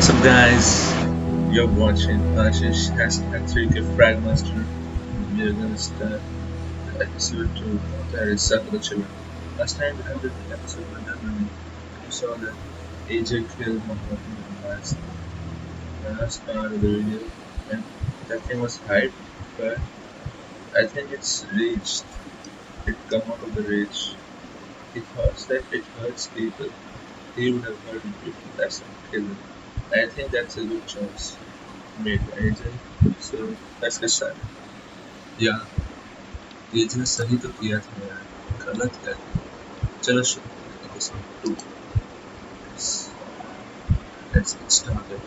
So guys, you're watching Ashish #3K Fragmaster. We are gonna start the episode 2 that is Sakura. Last time we ended the episode with them we saw that AJ killed Mohammed in the last part of the video and that thing was hyped, but I think it's reached. It come out of the rage. He thought that it hurts people. He would have hurt people, that's not killing. I think that's a good choice made by AJ. So let's get started. Yeah, AJ ने सही तो किया था यार, गलत क्या किया? चलो शुरू करते हैं episode 2. Let's get started.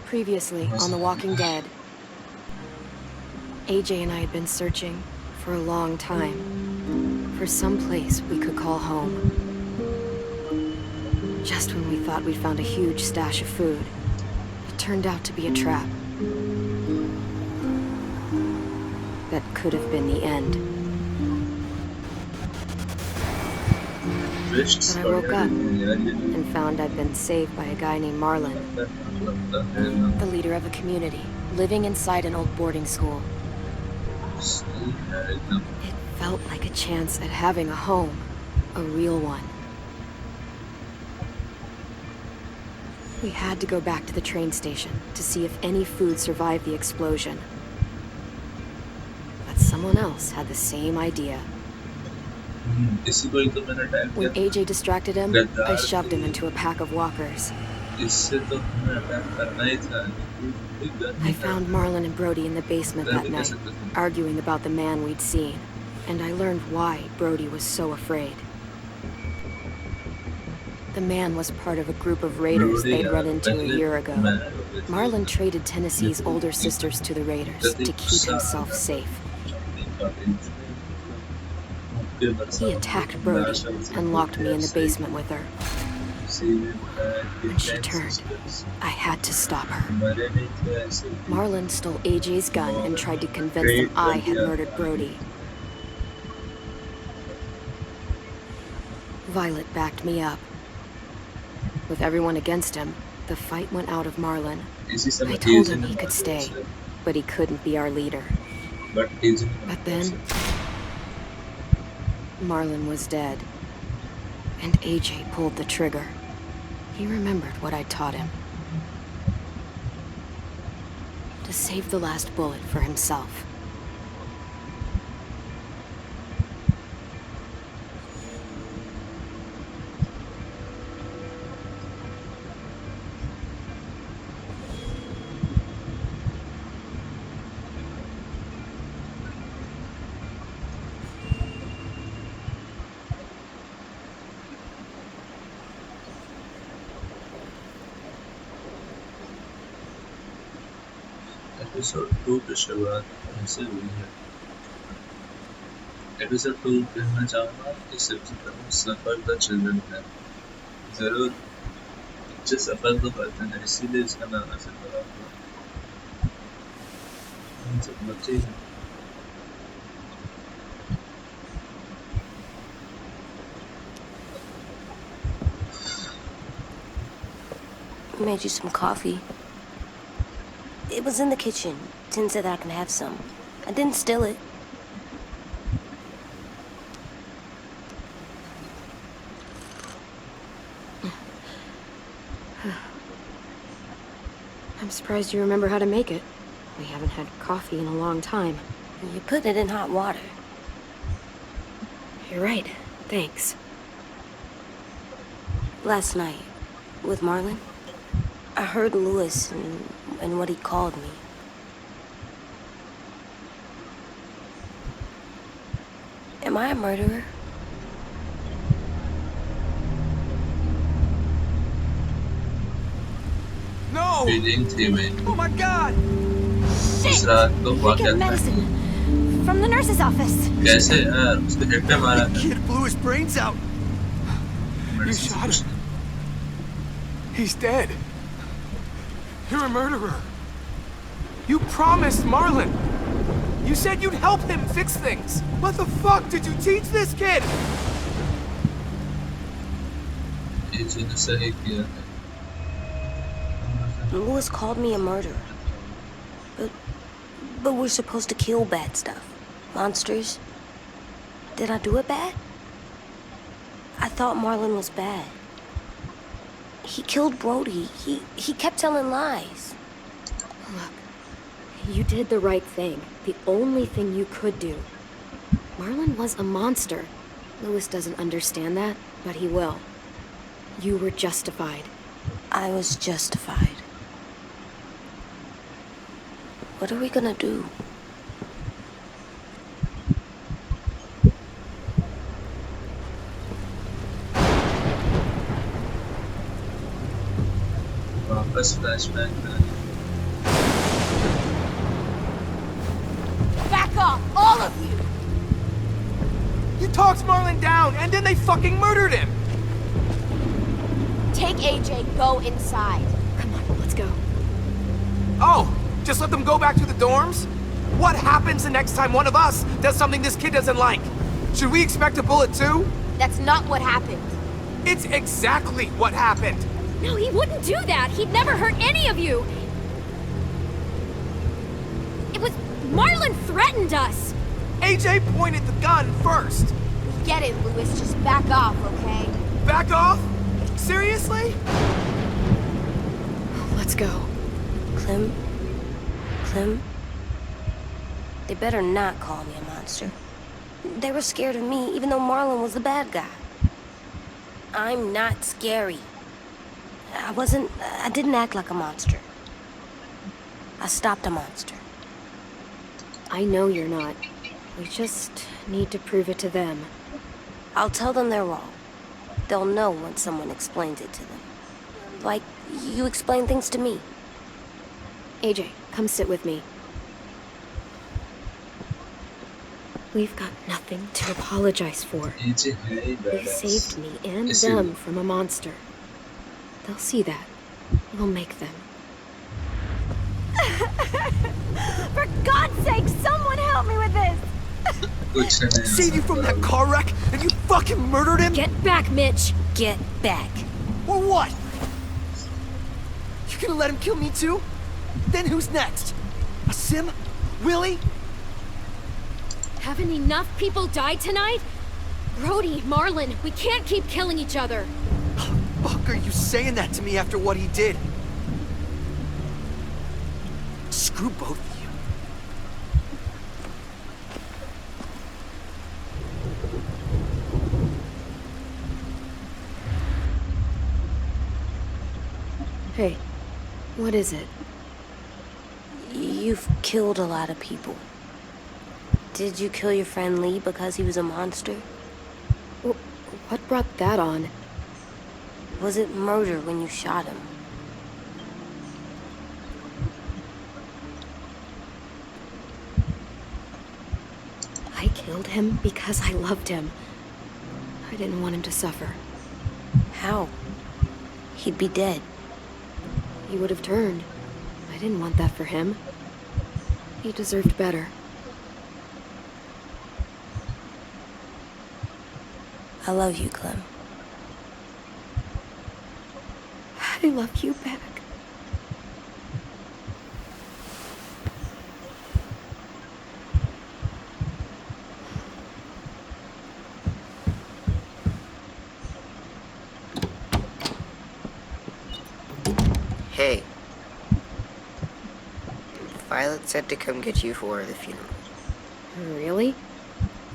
Previously on The Walking Dead, AJ and I had been searching for a long time for some place we could call home. Just when we thought we'd found a huge stash of food, it turned out to be a trap. That could have been the end. But I woke up and found I'd been saved by a guy named Marlon, the leader of a community, living inside an old boarding school. It felt like a chance at having a home, a real one. We had to go back to the train station to see if any food survived the explosion. But someone else had the same idea. When AJ distracted him, I shoved him into a pack of walkers. I found Marlon and Brody in the basement that night, arguing about the man we'd seen, and I learned why Brody was so afraid. The man was part of a group of raiders they'd run into a year ago. Marlon traded Tennessee's older sisters to the raiders to keep himself safe. He attacked Brody and locked me in the basement with her. When she turned, I had to stop her. Marlon stole AJ's gun and tried to convince them I had murdered Brody. Violet backed me up. With everyone against him, the fight went out of Marlon. I told him he could stay, but he couldn't be our leader. But then, Marlon was dead, and AJ pulled the trigger. He remembered what I taught him. To save the last bullet for himself. Episode 2 की शुरुआत ऐसे हुई है। Episode 2 कहना चाहूँगा कि सबसे प्रमुख सफर द चिल्ड्रन है। जरूर बच्चे सफर तो करते हैं, इसीलिए इसका नाम ऐसे पड़ा हुआ। हम सब बच्चे ही हैं। I made you some coffee. It was in the kitchen. Tin said I can have some. I didn't steal it. I'm surprised you remember how to make it. We haven't had coffee in a long time. You put it in hot water. You're right. Thanks. Last night, with Marlon, I heard Lewis and what he called me. Am I a murderer? No! Oh my God! Shit! I get medicine from the nurse's office. कैसे यार उसके head पे मारा The kid blew his brains out. You shot him. He's dead. You're a murderer. You promised Marlon. You said you'd help him fix things. What the fuck did you teach this kid? AJ ने सही किया है। Lewis called me a murderer. But we're supposed to kill bad stuff. Monsters. Did I do it bad? I thought Marlon was bad. He killed Brody. He kept telling lies. Look, you did the right thing. The only thing you could do. Marlon was a monster. Lewis doesn't understand that, but he will. You were justified. I was justified. What are we gonna do? वापस flashback में Back off, all of you! You talked Marlon down, and then they fucking murdered him! Take AJ, go inside. Come on, let's go. Oh, just let them go back to the dorms? What happens the next time one of us does something this kid doesn't like? Should we expect a bullet too? That's not what happened. It's exactly what happened! No, he wouldn't do that. He'd never hurt any of you. It was... Marlon threatened us. AJ pointed the gun first! Get it, Lewis. Just back off, okay? Back off? Seriously? Let's go. Clem? They better not call me a monster. They were scared of me, even though Marlon was the bad guy. I'm not scary. I didn't act like a monster. I stopped a monster. I know you're not. We just need to prove it to them. I'll tell them they're wrong. They'll know when someone explains it to them. Like, you explain things to me. AJ, come sit with me. We've got nothing to apologize for. They saved me and them from a monster. They'll see that. We'll make them. For God's sake, someone help me with this! Saved you from that car wreck, and you fucking murdered him? Get back, Mitch! Get back. Or what? You gonna let him kill me too? Then who's next? A Sim? Willie? Haven't enough people died tonight? Brody, Marlon, we can't keep killing each other. Fuck are you saying that to me after what he did? Screw both of you. Hey, what is it? You've killed a lot of people. Did you kill your friend Lee because he was a monster? What brought that on? Was it murder when you shot him? I killed him because I loved him. I didn't want him to suffer. How? He'd be dead. He would have turned. I didn't want that for him. He deserved better. I love you, Clem. I love you back. Hey. Violet said to come get you for the funeral. Really?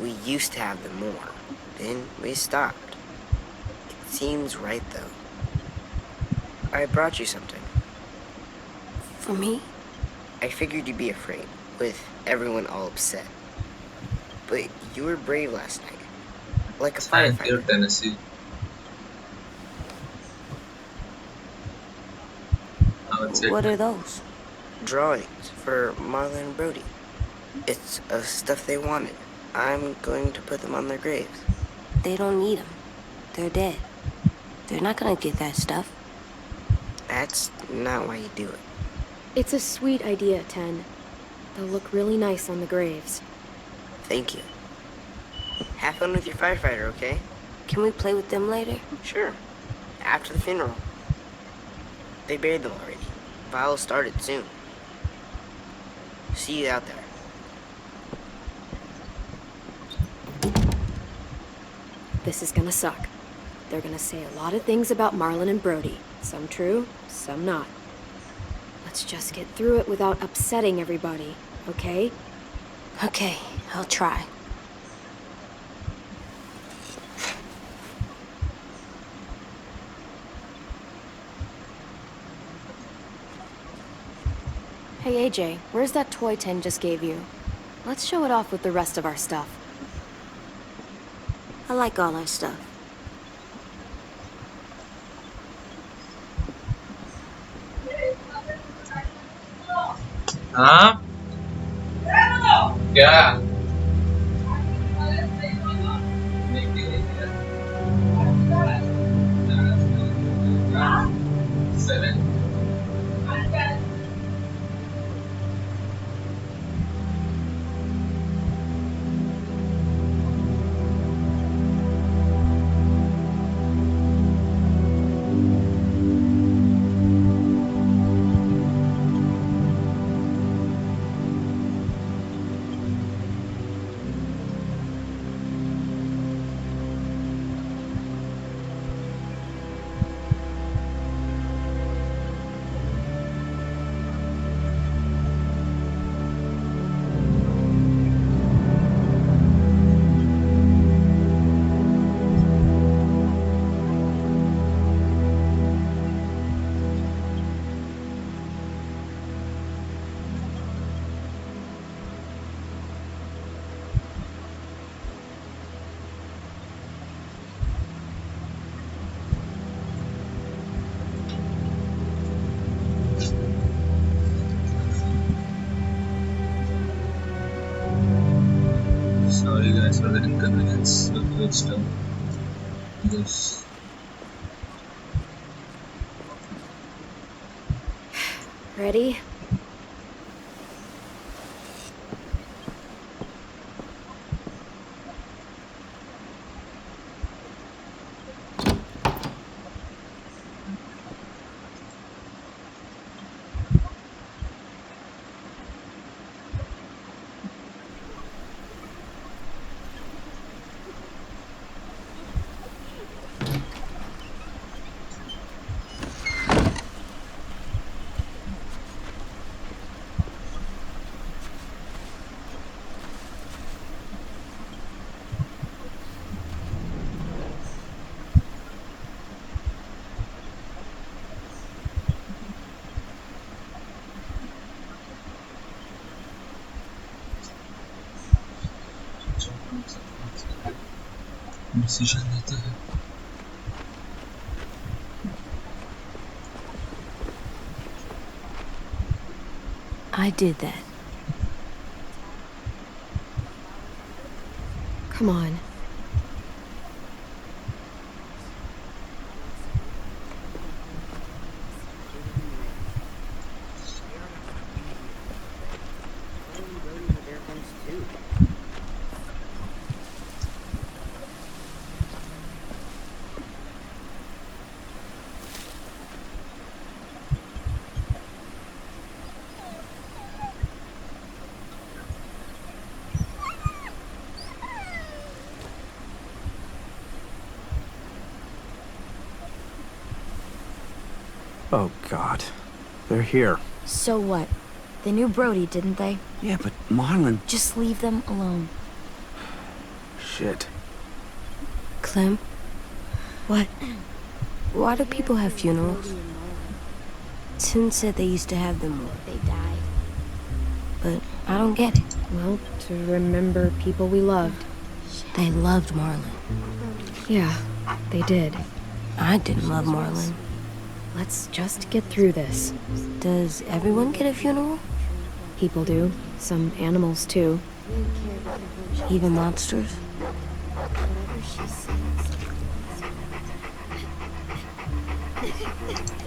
We used to have them more. Then we stopped. It seems right, though. I brought you something. For me? I figured you'd be afraid, with everyone all upset. But you were brave last night. Like a firefighter. Tennessee. What are those? Drawings for Marlon and Brody. It's of stuff they wanted. I'm going to put them on their graves. They don't need them. They're dead. They're not gonna get that stuff. That's not why you do it. It's a sweet idea, Ten. They'll look really nice on the graves. Thank you. Have fun with your firefighter, okay? Can we play with them later? Sure. After the funeral. They buried them already. I'll start it soon. See you out there. This is gonna suck. They're gonna say a lot of things about Marlon and Brody. Some true, some not. Let's just get through it without upsetting everybody, okay? Okay, I'll try. Hey AJ, where's that toy Ten just gave you? Let's show it off with the rest of our stuff. I like all our stuff. हाँ क्या Seven. Sorry guys for the inconvenience of your stuff. Yes. Ready? Decision लेते हैं I did that. Come on. Oh, God. They're here. So what? They knew Brody, didn't they? Yeah, but Marlon... Just leave them alone. Shit. Clem? What? Why do people have funerals? Tin said they used to have them when they died. But I don't get it. Well, to remember people we loved. They loved Marlon. Yeah, they did. I didn't love Marlon. Let's just get through this. Does everyone get a funeral? People do. Some animals, too. Even monsters?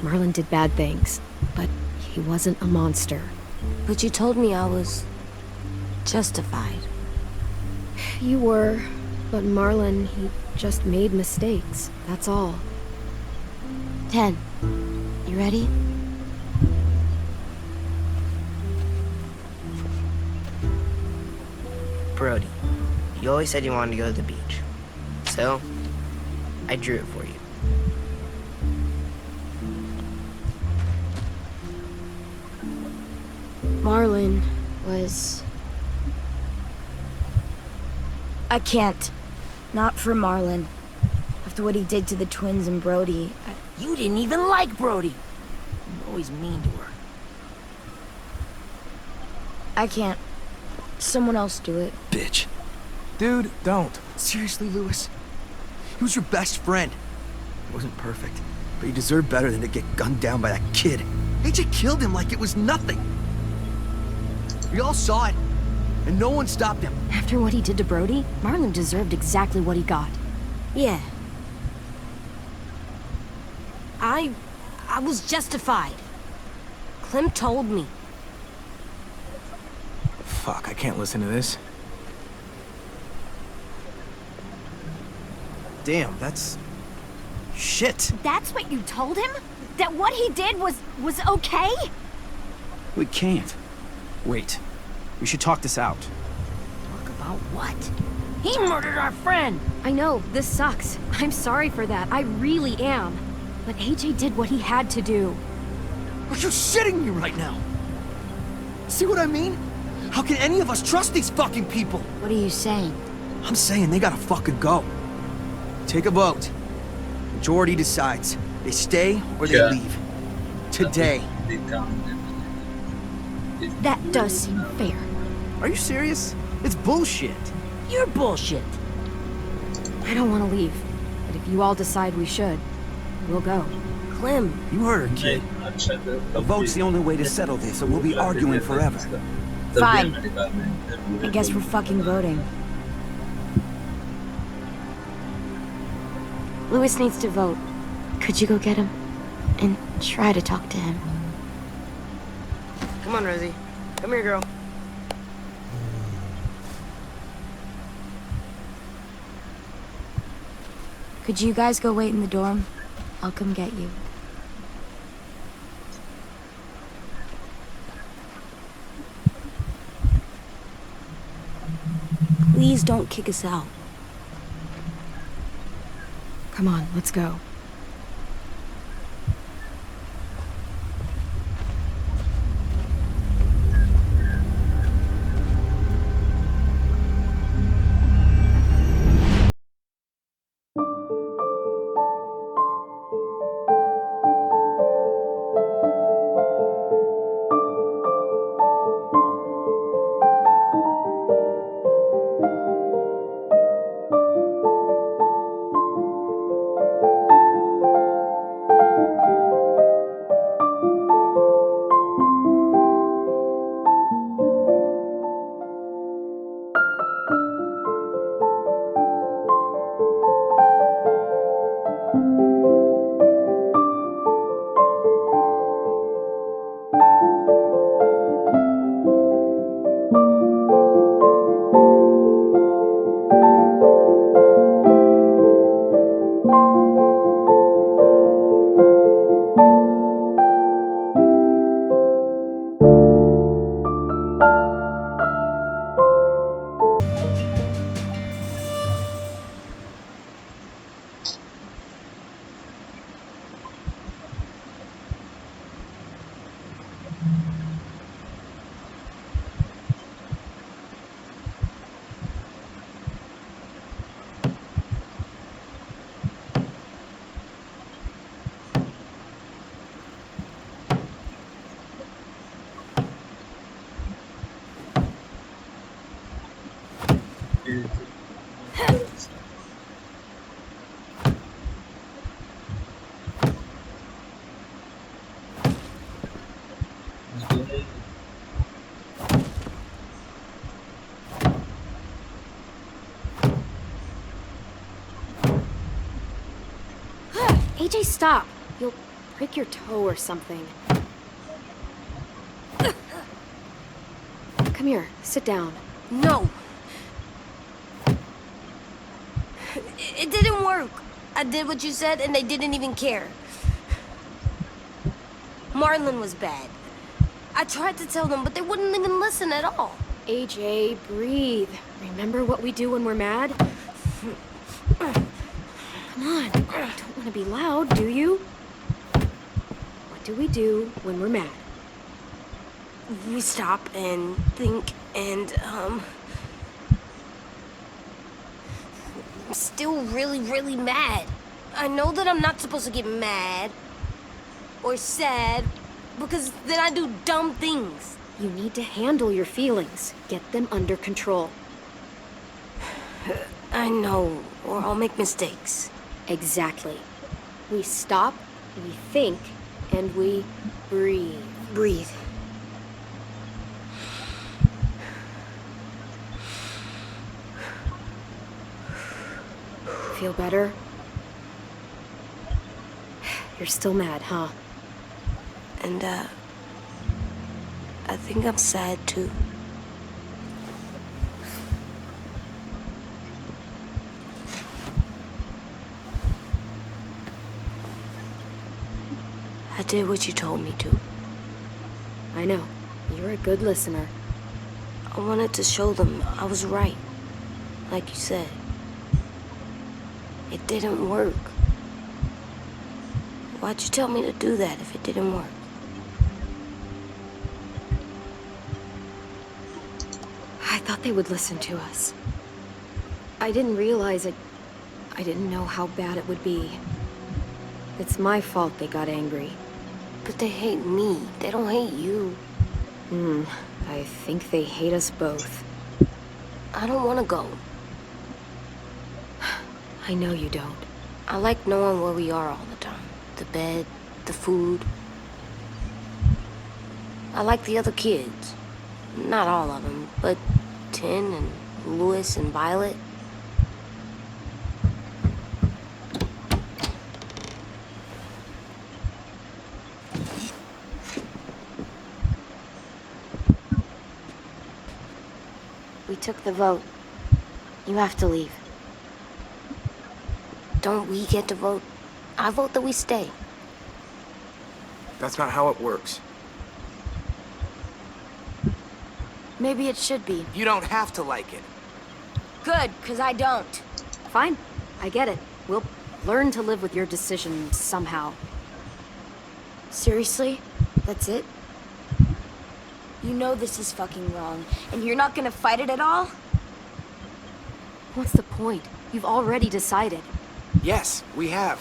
Marlon did bad things, but he wasn't a monster. But you told me I was... justified. You were, but Marlon, he just made mistakes. That's all. 10. You ready? Brody, you always said you wanted to go to the beach. So, I drew it for you. Marlon was... I can't. Not for Marlon. After what he did to the twins and Brody. You didn't even like Brody. You were always mean to her. I can't. Someone else do it. Bitch. Dude, don't. Seriously, Lewis? He was your best friend. He wasn't perfect, but he deserved better than to get gunned down by that kid. AJ killed him like it was nothing. We all saw it, and no one stopped him. After what he did to Brody, Marlon deserved exactly what he got. Yeah. I was justified. Clem told me. Fuck, I can't listen to this. Damn, that's... shit. That's what you told him? That what he did was okay? We can't. Wait. We should talk this out. Talk about what? He murdered our friend! I know, this sucks. I'm sorry for that. I really am. But AJ did what he had to do. Are you shitting me right now? See what I mean? How can any of us trust these fucking people? What are you saying? I'm saying they gotta fucking go. Take a vote. Majority decides. They stay or they leave. Today. That does seem fair. Are you serious? It's bullshit. You're bullshit. I don't want to leave. But if you all decide we should, we'll go. Clem, You heard her, kid. A vote's the only way to settle this, or we'll be arguing forever. Fine. I guess we're fucking voting. Lewis needs to vote. Could you go get him? And try to talk to him. Come on, Rosie. Come here, girl. Could you guys go wait in the dorm? I'll come get you. Please don't kick us out. Come on, let's go. AJ, stop! You'll break your toe or something. Come here, sit down. no. It didn't work. I did what you said and they didn't even care. Marlon was bad. I tried to tell them, but they wouldn't even listen at all. AJ, breathe. Remember what we do when we're mad? Come on, you don't want to be loud, do you? What do we do when we're mad? We stop and think and, I'm still really mad. I know that I'm not supposed to get mad or sad because then I do dumb things. You need to handle your feelings. Get them under control. I know, or I'll make mistakes. Exactly. We stop, we think, and we breathe. Breathe. Feel better? You're still mad, huh? And, I think I'm sad too. I did what you told me to. I know. You're a good listener. I wanted to show them I was right. Like you said. It didn't work. Why'd you tell me to do that if it didn't work? I thought they would listen to us. I didn't realize it. I didn't know how bad it would be. It's my fault they got angry. But they hate me. They don't hate you. I think they hate us both. I don't want to go. I know you don't. I like knowing where we are all the time. The bed, the food. I like the other kids. Not all of them, but Tin and Louis and Violet. We took the vote. You have to leave. Don't we get to vote? I vote that we stay. That's not how it works. Maybe it should be. You don't have to like it. Good, because I don't. Fine. I get it. We'll learn to live with your decision somehow. Seriously? That's it? You know this is fucking wrong, and you're not gonna fight it at all? What's the point? You've already decided. Yes, we have.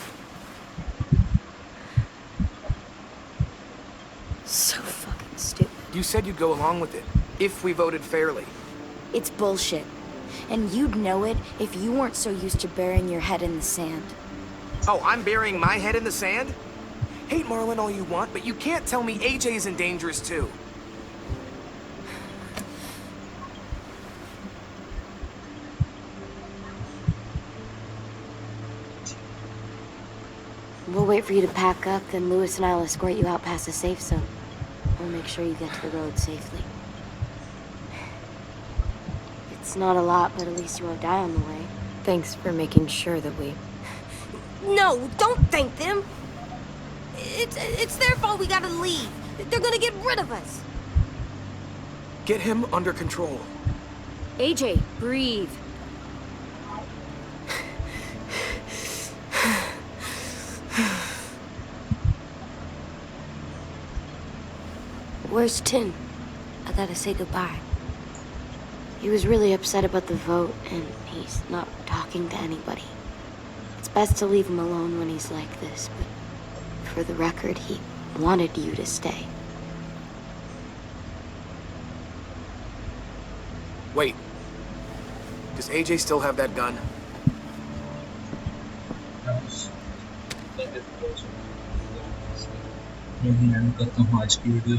So fucking stupid. You said you'd go along with it, if we voted fairly. It's bullshit. And you'd know it if you weren't so used to burying your head in the sand. Oh, I'm burying my head in the sand? Hate Marlon all you want, but you can't tell me AJ isn't dangerous too. We'll wait for you to pack up, then Louis and I'll escort you out past the safe zone. We'll make sure you get to the road safely. It's not a lot, but at least you won't die on the way. Thanks for making sure that we... No, don't thank them! It's their fault we gotta leave. They're gonna get rid of us. Get him under control. AJ, breathe. Where's Tin? I gotta say goodbye. He was really upset about the vote, and he's not talking to anybody. It's best to leave him alone when he's like this, but for the record, he wanted you to stay. Wait. Does AJ still have that gun? मैं ध्यान करता हूँ आज की video